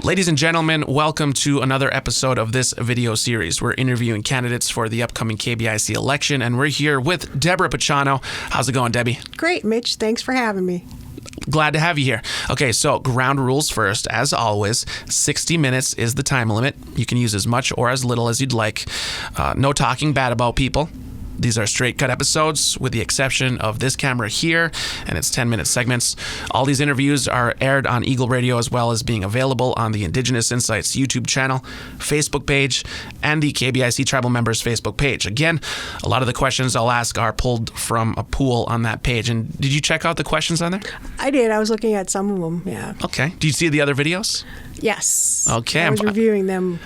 Ladies and gentlemen, welcome to another episode of this video series. We're interviewing candidates for the upcoming KBIC election, and we're here with Debra Picciano. How's it going, Debbie? Great, Mitch. Thanks for having me. Glad to have you here. Okay, so ground rules first. As always, 60 minutes is the time limit. You can use as much or as little as you'd like. No talking bad about people. These are straight cut episodes with the exception of this camera here and its 10-minute segments. All these interviews are aired on Eagle Radio as well as being available on the Indigenous Insights YouTube channel, Facebook page, and the KBIC Tribal Members Facebook page. Again, a lot of the questions I'll ask are pulled from a pool on that page. And did you check out the questions on there? I did. I was looking at some of them, yeah. Okay. Do you see the other videos? Yes. Okay. I was reviewing them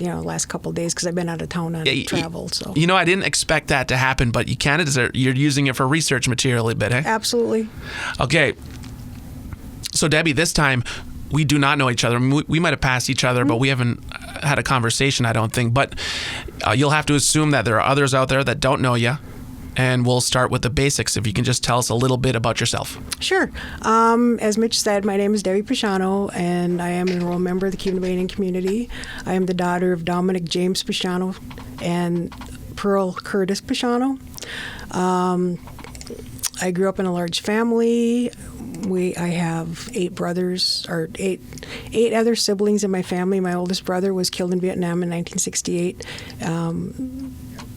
last couple of days because I've been out of town on travel. So I didn't expect that to happen, but you're using it for research material a bit, eh? Absolutely. Okay. So Debbie, this time we do not know each other. We might have passed each other, but we haven't had a conversation, I don't think. But you'll have to assume that there are others out there that don't know you. And we'll start with the basics. If you can just tell us a little bit about yourself. Sure. As Mitch said, my name is Debbie Picciano, and I am an enrolled member of the Cuban community. I am the daughter of Dominic James Picciano and Pearl Curtis Picciano. I grew up in a large family. I have 8 brothers, or eight other siblings in my family. My oldest brother was killed in Vietnam in 1968.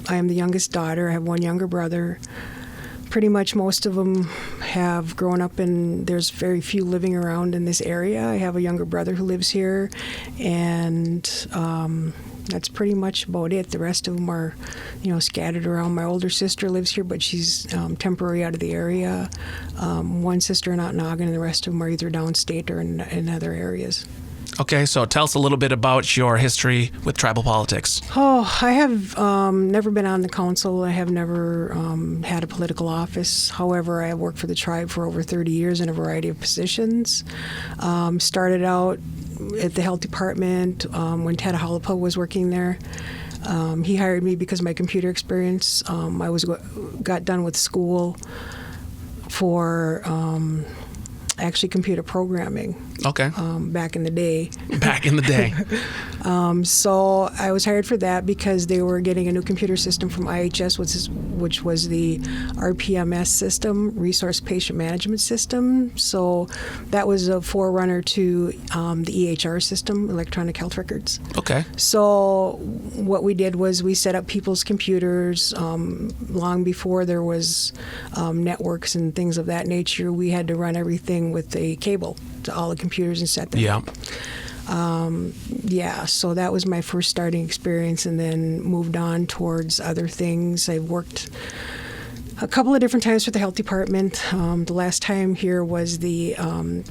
I am the youngest daughter. I have one younger brother. Pretty much most of them have grown up there's very few living around in this area. I have a younger brother who lives here, and that's pretty much about it. The rest of them are, scattered around. My older sister lives here, but she's temporary out of the area. One sister in Otnagon, and the rest of them are either downstate or in other areas. Okay, so tell us a little bit about your history with tribal politics. Oh, I have never been on the council. I have never had a political office. However, I have worked for the tribe for over 30 years in a variety of positions. Started out at the health department when Ted Halapa was working there. He hired me because of my computer experience. I got done with school for actually computer programming. Okay. Back in the day. Back in the day. So I was hired for that because they were getting a new computer system from IHS, which was the RPMS system, Resource Patient Management System. So that was a forerunner to the EHR system, Electronic Health Records. Okay. So what we did was we set up people's computers long before there was networks and things of that nature. We had to run everything with a cable to all the computers and set them up. So that was my first starting experience, and then moved on towards other things. I worked a couple of different times for the health department. The last time here was the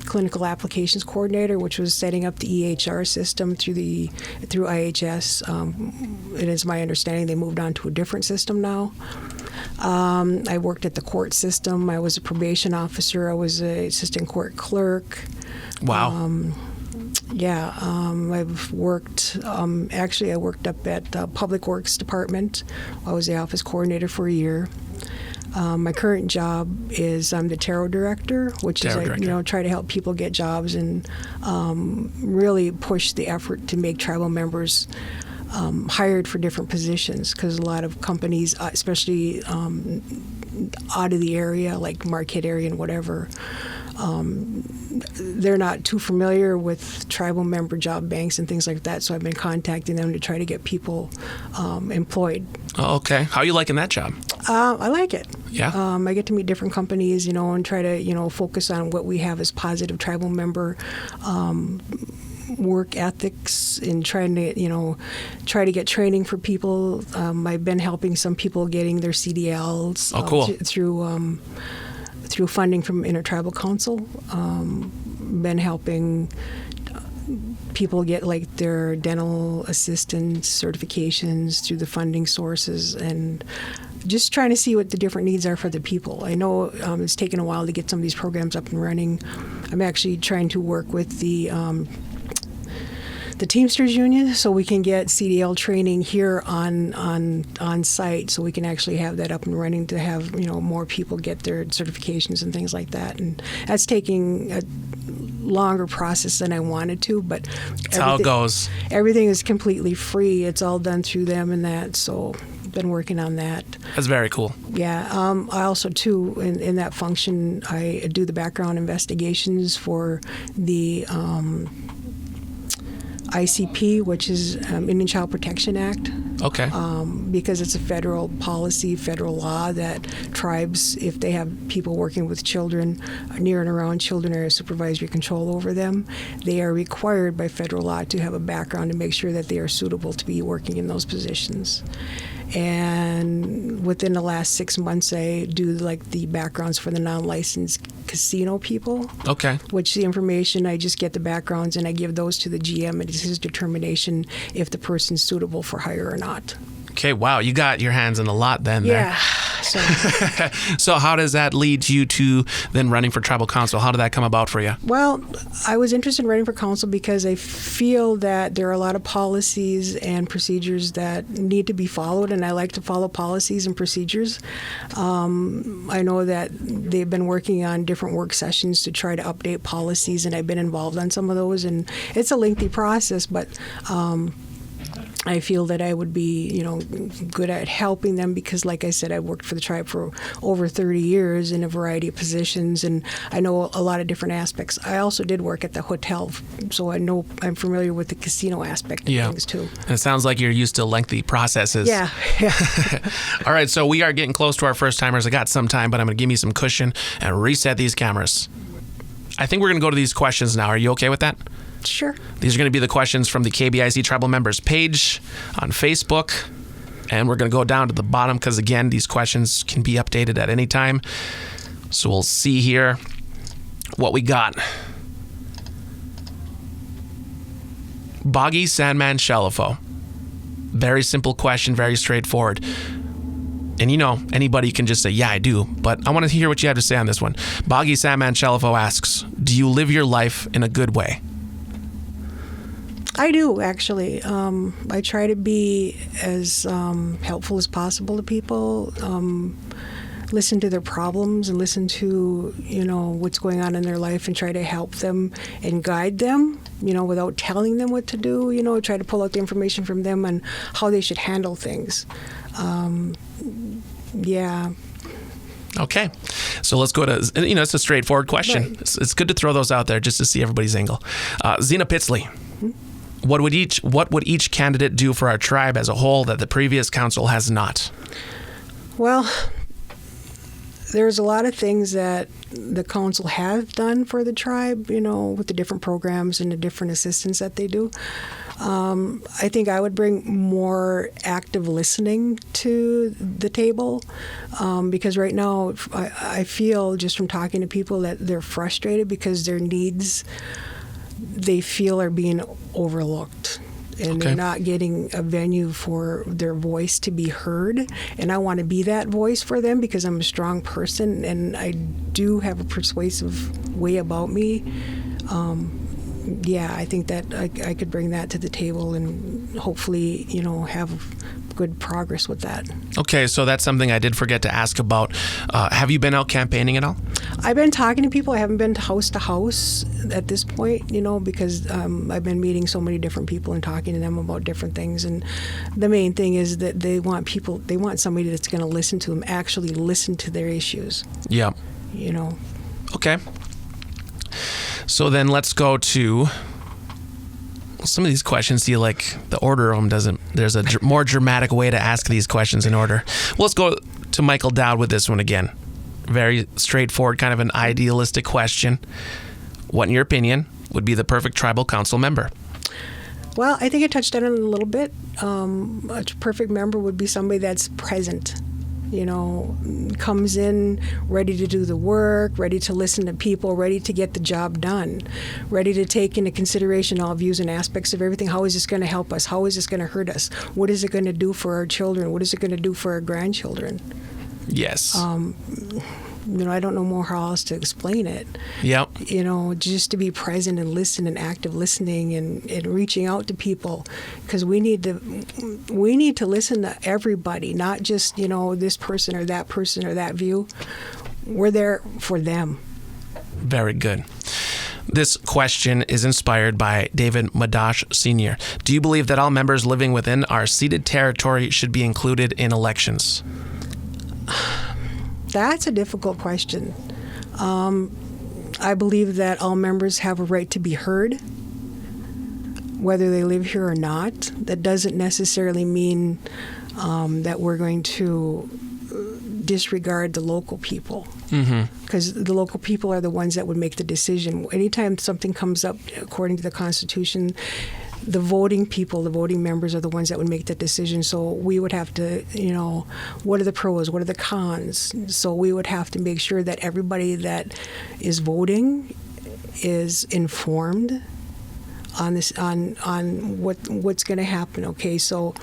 clinical applications coordinator, which was setting up the EHR system through IHS. It is my understanding they moved on to a different system now. I worked at the court system. I was a probation officer. I was an assistant court clerk. Wow. I've worked, I worked up at the Public Works Department. I was the office coordinator for a year. My current job is I'm the tarot director, which is try to help people get jobs and really push the effort to make tribal members hired for different positions, because a lot of companies, especially out of the area, like Marquette area and whatever, they're not too familiar with tribal member job banks and things like that. So I've been contacting them to try to get people employed. Oh, okay. How are you liking that job? I like it. Yeah. I get to meet different companies, and try to, focus on what we have as positive tribal member work ethics, and trying to, try to get training for people. I've been helping some people getting their CDLs. Oh, cool. Through funding from Intertribal Council. Been helping people get their dental assistance certifications through the funding sources, and just trying to see what the different needs are for the people. I know it's taken a while to get some of these programs up and running. I'm actually trying to work with the Teamsters Union, so we can get CDL training here on site, so we can actually have that up and running to have more people get their certifications and things like that. And that's taking a longer process than I wanted to, but That's how it goes. Everything is completely free. It's all done through them and that, so been working on that. That's very cool. Yeah. I also, too, in that function, I do the background investigations for the ICP, which is Indian Child Protection Act. Okay. Because it's a federal policy, federal law that tribes, if they have people working with children, near and around children, or supervisory control over them, they are required by federal law to have a background to make sure that they are suitable to be working in those positions. And within the last 6 months, I do like the backgrounds for the non-licensed casino people. Okay. Which the information, I just get the backgrounds and I give those to the GM, and it's his determination if the person's suitable for hire or not. Okay, wow, you got your hands in a lot then. Yeah. So. So how does that lead you to then running for tribal council? How did that come about for you? Well, I was interested in running for council because I feel that there are a lot of policies and procedures that need to be followed, and I like to follow policies and procedures. I know that they've been working on different work sessions to try to update policies, and I've been involved on some of those, and it's a lengthy process, but I feel that I would be, good at helping them because, like I said, I worked for the tribe for over 30 years in a variety of positions, and I know a lot of different aspects. I also did work at the hotel, so I'm familiar with the casino aspect of things too. And it sounds like you're used to lengthy processes. Yeah. All right, so we are getting close to our first timers. I got some time, but I'm going to give me some cushion and reset these cameras. I think we're going to go to these questions now. Are you okay with that? Sure. These are going to be the questions from the KBIC Tribal Members page on Facebook. And we're going to go down to the bottom because, again, these questions can be updated at any time. So we'll see here what we got. Boggy Sandman Shalafo. Very simple question, very straightforward. And anybody can just say, yeah, I do. But I want to hear what you have to say on this one. Boggy Sandman Shalafo asks, do you live your life in a good way? I do, actually. I try to be as helpful as possible to people, listen to their problems and listen to, what's going on in their life and try to help them and guide them, without telling them what to do, try to pull out the information from them on how they should handle things. Yeah. Okay. So let's go to, it's a straightforward question. Right. It's good to throw those out there just to see everybody's angle. Zena Pitsley. What would each candidate do for our tribe as a whole that the previous council has not? Well, there's a lot of things that the council has done for the tribe, with the different programs and the different assistance that they do. I think I would bring more active listening to the table because right now I feel just from talking to people that they're frustrated because their needs they feel are being overlooked and they're not getting a venue for their voice to be heard. And I want to be that voice for them because I'm a strong person and I do have a persuasive way about me. I think that I could bring that to the table and hopefully, have good progress with that. Okay, so that's something I did forget to ask about. Have you been out campaigning at all? I've been talking to people. I haven't been to house at this point, because I've been meeting so many different people and talking to them about different things. And the main thing is that they want somebody that's going to listen to them, actually listen to their issues. Yeah. Okay. So then let's go to some of these questions. Do you like the order of them? There's a more dramatic way to ask these questions in order. Well, let's go to Michael Dowd with this one again. Very straightforward, kind of an idealistic question. What, in your opinion, would be the perfect tribal council member? Well, I think I touched on it a little bit. A perfect member would be somebody that's present. Comes in ready to do the work, ready to listen to people, ready to get the job done, ready to take into consideration all views and aspects of everything. How is this going to help us? How is this going to hurt us? What is it going to do for our children? What is it going to do for our grandchildren? Yes. I don't know more how else to explain it. Yep. Just to be present and listen and active listening and reaching out to people because we need to listen to everybody, not just, this person or that view. We're there for them. Very good. This question is inspired by David Madash Sr. Do you believe that all members living within our ceded territory should be included in elections? That's a difficult question. I believe that all members have a right to be heard, whether they live here or not. That doesn't necessarily mean that we're going to disregard the local people, because the local people are the ones that would make the decision. Anytime something comes up according to the Constitution, the voting people, the voting members are the ones that would make the decision. So we would have to, what are the pros, what are the cons? So we would have to make sure that everybody that is voting is informed on this, on what's going to happen. Okay, so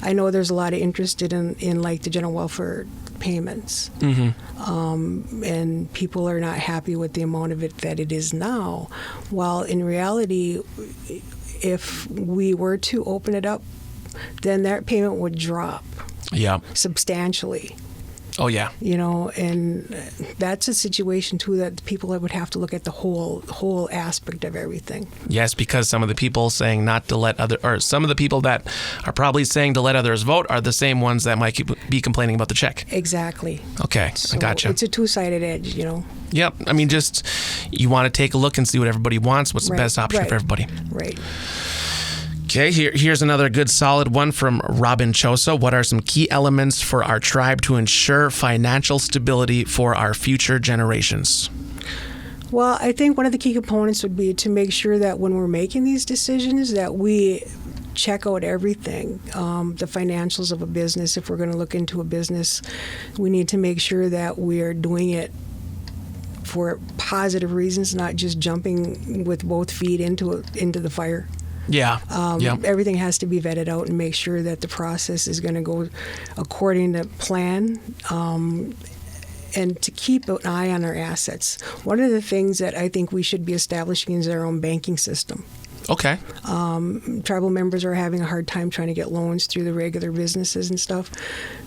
I know there's a lot of interest in like the general welfare payments, and people are not happy with the amount of it that it is now. While in reality, if we were to open it up, then that payment would drop substantially. Oh, yeah. And that's a situation, too, that people would have to look at the whole aspect of everything. Yes, because some of the people saying not to let some of the people that are probably saying to let others vote are the same ones that might be complaining about the check. Exactly. Okay, So I gotcha. it's a two-sided edge, Yep. I mean, just you want to take a look and see what everybody wants, what's the best option for everybody. Right. Okay, here's another good solid one from Robin Chosa. What are some key elements for our tribe to ensure financial stability for our future generations? Well, I think one of the key components would be to make sure that when we're making these decisions that we check out everything, the financials of a business. If we're going to look into a business, we need to make sure that we are doing it for positive reasons, not just jumping with both feet into the fire. Yeah. Everything has to be vetted out and make sure that the process is going to go according to plan, and to keep an eye on our assets. One of the things that I think we should be establishing is our own banking system. Okay. Tribal members are having a hard time trying to get loans through the regular businesses and stuff.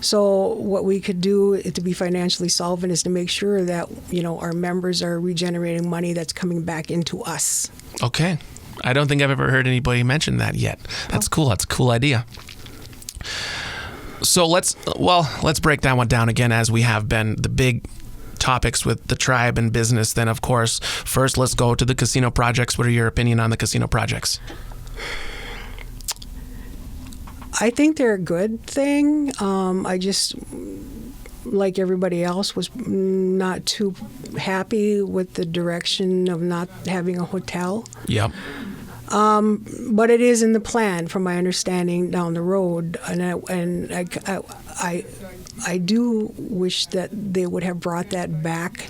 So what we could do to be financially solvent is to make sure that, our members are regenerating money that's coming back into us. Okay. I don't think I've ever heard anybody mention that yet. That's cool. That's a cool idea. So let's break that one down again, as we have been the big topics with the tribe and business. Then, of course, first let's go to the casino projects. What are your opinion on the casino projects? I think they're a good thing. I just, like everybody else, was not too happy with the direction of not having a hotel. Yep. But it is in the plan, from my understanding, down the road, and I do wish that they would have brought that back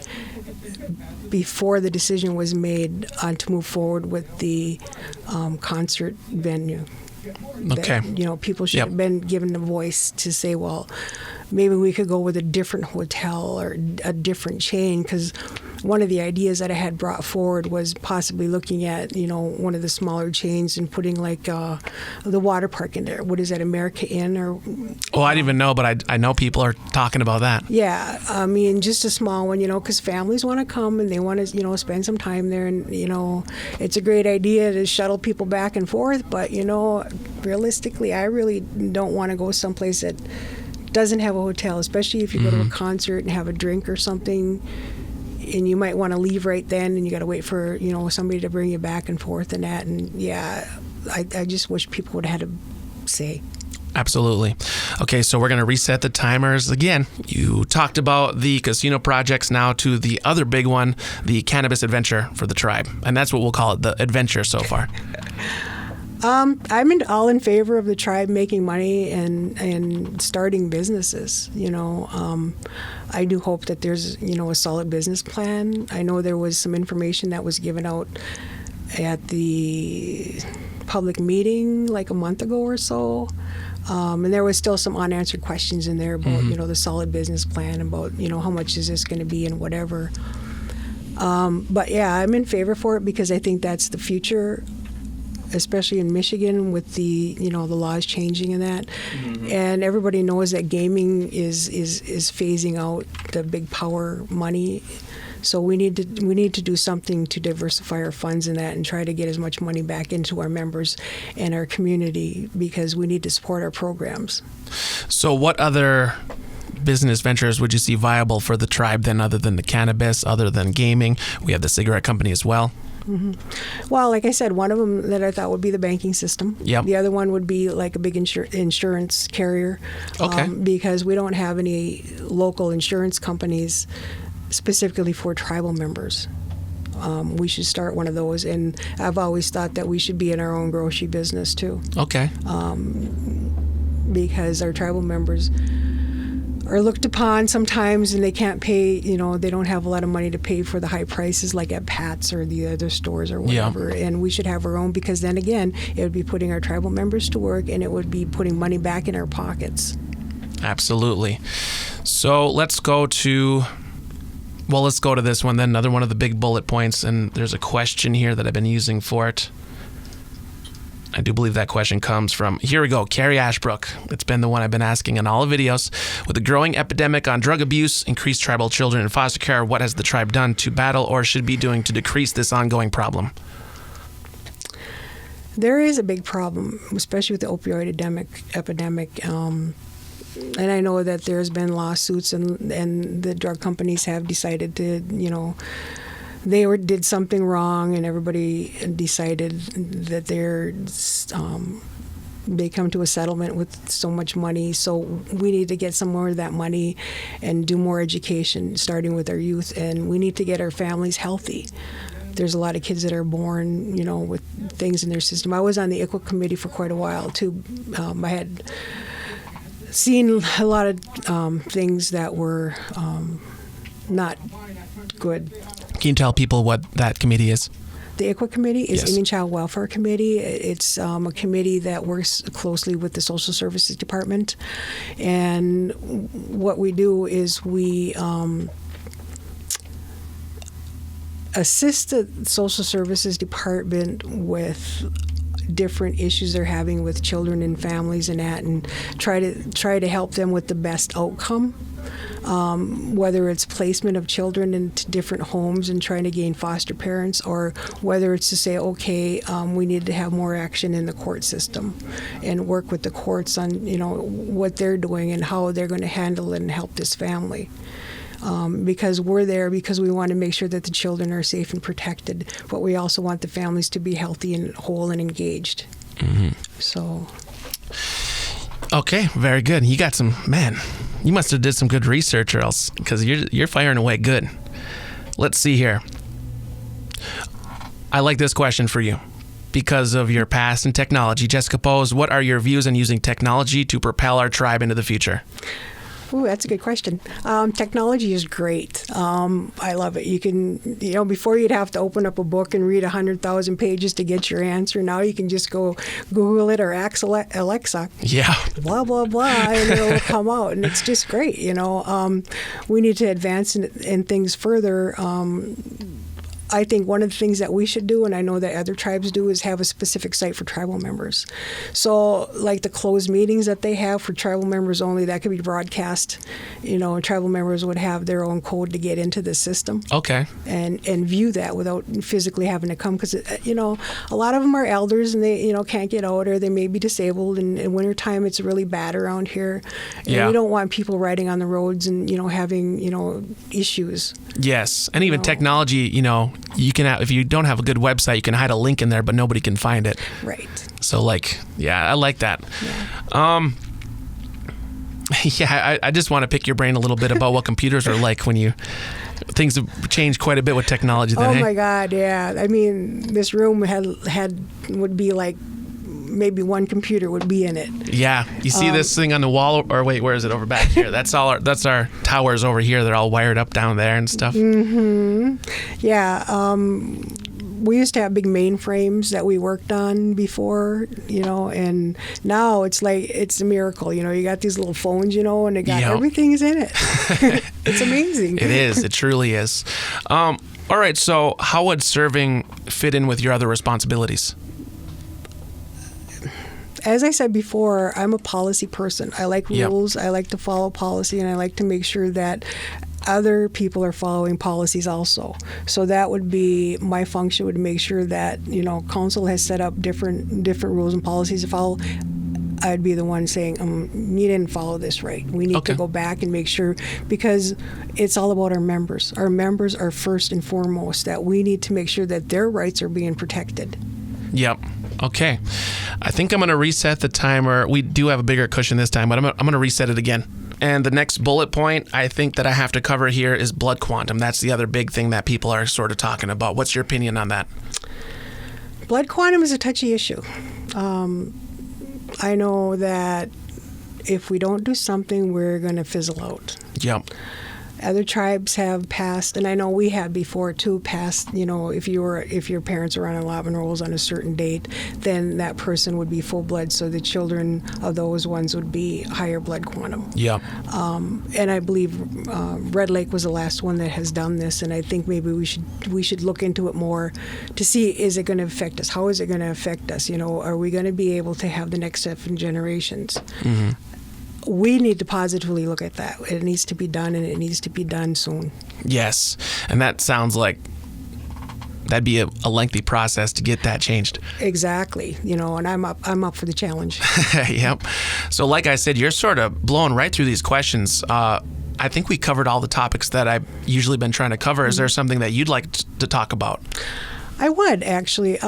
before the decision was made on to move forward with the concert venue. Okay. That, people should have been given the voice to say, well, maybe we could go with a different hotel or a different chain, because one of the ideas that I had brought forward was possibly looking at, one of the smaller chains and putting like the water park in there. What is that, America Inn? Or Oh, I didn't even know, but I know people are talking about that. Yeah, I mean, just a small one, because families want to come and they want to, spend some time there, and it's a great idea to shuttle people back and forth. But realistically, I really don't want to go someplace that doesn't have a hotel, especially if you go to a concert and have a drink or something, and you might want to leave right then, and you got to wait for somebody to bring you back and forth and that. And yeah, I just wish people would have had a say. Absolutely. Okay, so we're going to reset the timers again. You talked about the casino projects, now to the other big one, the cannabis adventure for the tribe. And that's what we'll call it, the adventure so far. I'm all in favor of the tribe making money and starting businesses. I do hope that there's a solid business plan. I know there was some information that was given out at the public meeting like a month ago or so. And there was still some unanswered questions in there about, the solid business plan, about, how much is this going to be and whatever. But yeah, I'm in favor for it because I think that's the future, especially in Michigan with the, the laws changing and that. And everybody knows that gaming is phasing out the big power money. So we need to do something to diversify our funds in that and try to get as much money back into our members and our community, because we need to support our programs. So what other business ventures would you see viable for the tribe then, other than the cannabis, other than gaming? We have the cigarette company as well. Mm-hmm. Well, like I said, one of them that I thought would be the banking system. Yep. The other one would be like a big insurance carrier. Okay. Because we don't have any local insurance companies specifically for tribal members. We should start one of those, and I've always thought that we should be in our own grocery business too. Okay. Because our tribal members are looked upon sometimes, and they can't pay, they don't have a lot of money to pay for the high prices like at Pat's or the other stores or whatever. Yeah. And we should have our own, because then again, it would be putting our tribal members to work, and it would be putting money back in our pockets. Absolutely. So let's go to this one then, another one of the big bullet points, and there's a question here that I've been using for it. I do believe that question comes from, here we go, Carrie Ashbrook. It's been the one I've been asking in all the videos. With the growing epidemic on drug abuse, increased tribal children in foster care, what has the tribe done to battle or should be doing to decrease this ongoing problem? There is a big problem, especially with the opioid epidemic. And I know that there's been lawsuits, and the drug companies have decided to, they did something wrong, and everybody decided that they come to a settlement with so much money. So we need to get some more of that money and do more education, starting with our youth, and we need to get our families healthy. There's a lot of kids that are born, with things in their system. I was on the ICWA committee for quite a while too. I had seen a lot of things that were not good. Can you tell people what that committee is? The ICWA committee is Yes. Indian Child Welfare Committee. It's a committee that works closely with the Social Services Department. And what we do is we assist the Social Services Department with different issues they're having with children and families and try to help them with the best outcome. Whether it's placement of children into different homes and trying to gain foster parents, or whether it's to say, okay, we need to have more action in the court system and work with the courts on, what they're doing and how they're going to handle it and help this family. Because we're there because we want to make sure that the children are safe and protected, but we also want the families to be healthy and whole and engaged. Mm-hmm. So... Okay, very good. You got you must have did some good research, or else, because you're firing away good. Let's see here. I like this question for you because of your past in technology. Jessica posed, what are your views on using technology to propel our tribe into the future? Ooh, that's a good question. Technology is great. I love it. You can, before you'd have to open up a book and read 100,000 pages to get your answer. Now you can just go Google it or ask Alexa. Yeah. Blah, blah, blah, and it'll come out. And it's just great, We need to advance in things further. I think one of the things that we should do, and I know that other tribes do, is have a specific site for tribal members. So like the closed meetings that they have for tribal members only, that could be broadcast. And tribal members would have their own code to get into the system. Okay. And view that without physically having to come. Because, a lot of them are elders and they, can't get out, or they may be disabled. And in wintertime, it's really bad around here. And we don't want people riding on the roads and, having, issues. Yes. And even technology, you can if you don't have a good website, you can hide a link in there, but nobody can find it. Right. So I like that. Yeah. I just want to pick your brain a little bit about what computers are like when things have changed quite a bit with technology. Then, my God, yeah. I mean, this room would be like maybe one computer would be in it. Yeah. You see this thing on the wall, or wait, where is it? Over back here. That's our towers over here. They're all wired up down there and stuff. Mm-hmm. Yeah. We used to have big mainframes that we worked on before, and now it's like, it's a miracle. You got these little phones, and they got everything's in it. It's amazing. It is. It truly is. All right. So how would serving fit in with your other responsibilities? As I said before, I'm a policy person. I like rules. I like to follow policy, and I like to make sure that other people are following policies also. So that would be my function, would make sure that, council has set up different rules and policies to follow. I'd be the one saying, you didn't follow this right. We need to go back and make sure, because it's all about our members. Our members are first and foremost, that we need to make sure that their rights are being protected. Yep. Okay. I think I'm going to reset the timer. We do have a bigger cushion this time, but I'm going to reset it again. And the next bullet point I think that I have to cover here is blood quantum. That's the other big thing that people are sort of talking about. What's your opinion on that? Blood quantum is a touchy issue. I know that if we don't do something, we're going to fizzle out. Yep. Other tribes have passed, and I know we had before too, passed, if your parents are on allotment rolls on a certain date, then that person would be full blood, so the children of those ones would be higher blood quantum. Yeah. And I believe Red Lake was the last one that has done this, and I think maybe we should look into it more to see, is it going to affect us? How is it going to affect us? Are we going to be able to have the next 7 generations? Mm-hmm. We need to positively look at that. It needs to be done, and it needs to be done soon. Yes. And that sounds like that'd be a lengthy process to get that changed. Exactly. And I'm up for the challenge. Yep. So like I said, you're sort of blowing right through these questions. I think we covered all the topics that I've usually been trying to cover. Is there something that you'd like to talk about? I would, actually.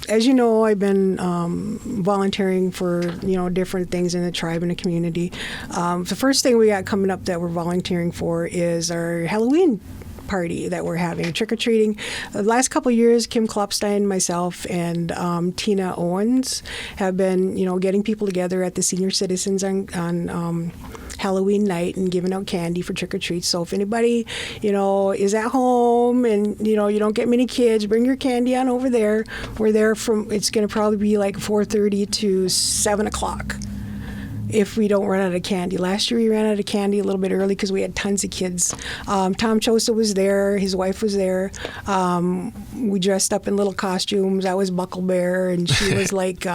As you know, I've been volunteering for, different things in the tribe and the community. The first thing we got coming up that we're volunteering for is our Halloween party that we're having, trick-or-treating. The last couple of years, Kim Klopstein, myself, and Tina Owens have been, getting people together at the senior citizens on Halloween night and giving out candy for trick-or-treats. So if anybody, is at home and, you don't get many kids, bring your candy on over there. We're there it's going to probably be like 4:30 to 7 o'clock. If we don't run out of candy. Last year we ran out of candy a little bit early because we had tons of kids. Tom Chosa was there. His wife was there. We dressed up in little costumes. I was Buckle Bear, and she was like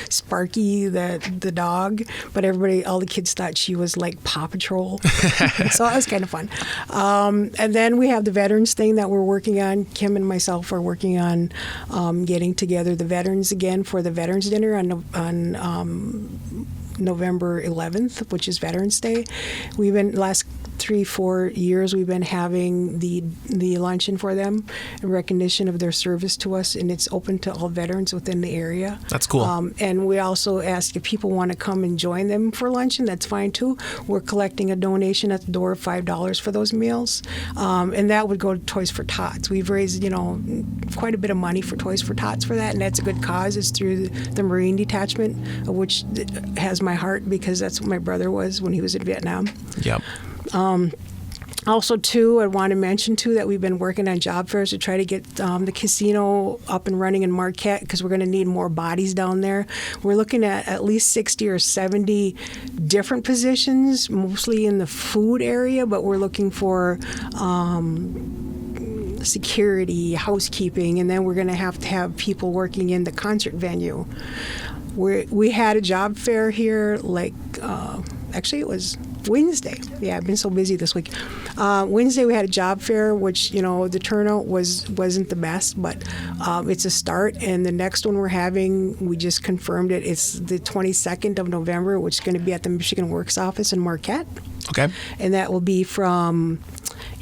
Sparky, the dog. But all the kids thought she was like Paw Patrol. So that was kind of fun. And then we have the veterans thing that we're working on. Kim and myself are working on getting together the veterans again for the veterans dinner on November 11th, which is Veterans Day. We've been last 3-4 years we've been having the luncheon for them in recognition of their service to us, and it's open to all veterans within the area. That's cool. And we also ask if people want to come and join them for luncheon. That's fine too. We're collecting a donation at the door of $5 for those meals, and that would go to Toys for Tots. We've raised quite a bit of money for Toys for Tots for that, and that's a good cause. It's through the Marine Detachment, which has my heart because that's what my brother was when he was in Vietnam. Yep. Also, too, I want to mention, too, that we've been working on job fairs to try to get the casino up and running in Marquette because we're going to need more bodies down there. We're looking at least 60 or 70 different positions, mostly in the food area, but we're looking for security, housekeeping, and then we're going to have people working in the concert venue. We had a job fair here, actually it was Wednesday. Yeah, I've been so busy this week. Wednesday we had a job fair, which, the turnout wasn't the best, but it's a start. And the next one we're having, we just confirmed it. It's the 22nd of November, which is going to be at the Michigan Works office in Marquette. Okay. And that will be from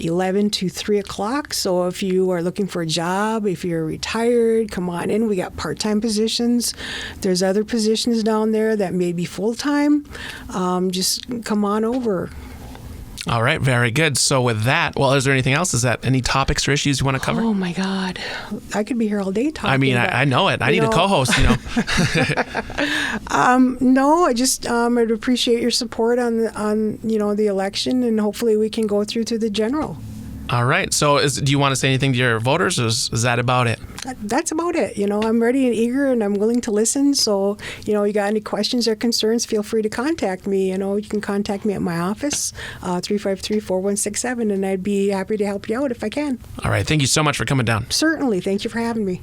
11 to 3 o'clock. So if you are looking for a job, if you're retired, come on in. We got part-time positions. There's other positions down there that may be full-time. Just come on over. All right, very good. So with that, is there anything else? Is that any topics or issues you want to cover? Oh my God, I could be here all day talking. I mean, I know it. I need a co-host, No, I just I'd appreciate your support on the election, and hopefully we can go through to the general. All right. So do you want to say anything to your voters, or is that about it? That's about it. I'm ready and eager, and I'm willing to listen. So, you got any questions or concerns, feel free to contact me. You can contact me at my office, 353-4167, and I'd be happy to help you out if I can. All right. Thank you so much for coming down. Certainly. Thank you for having me.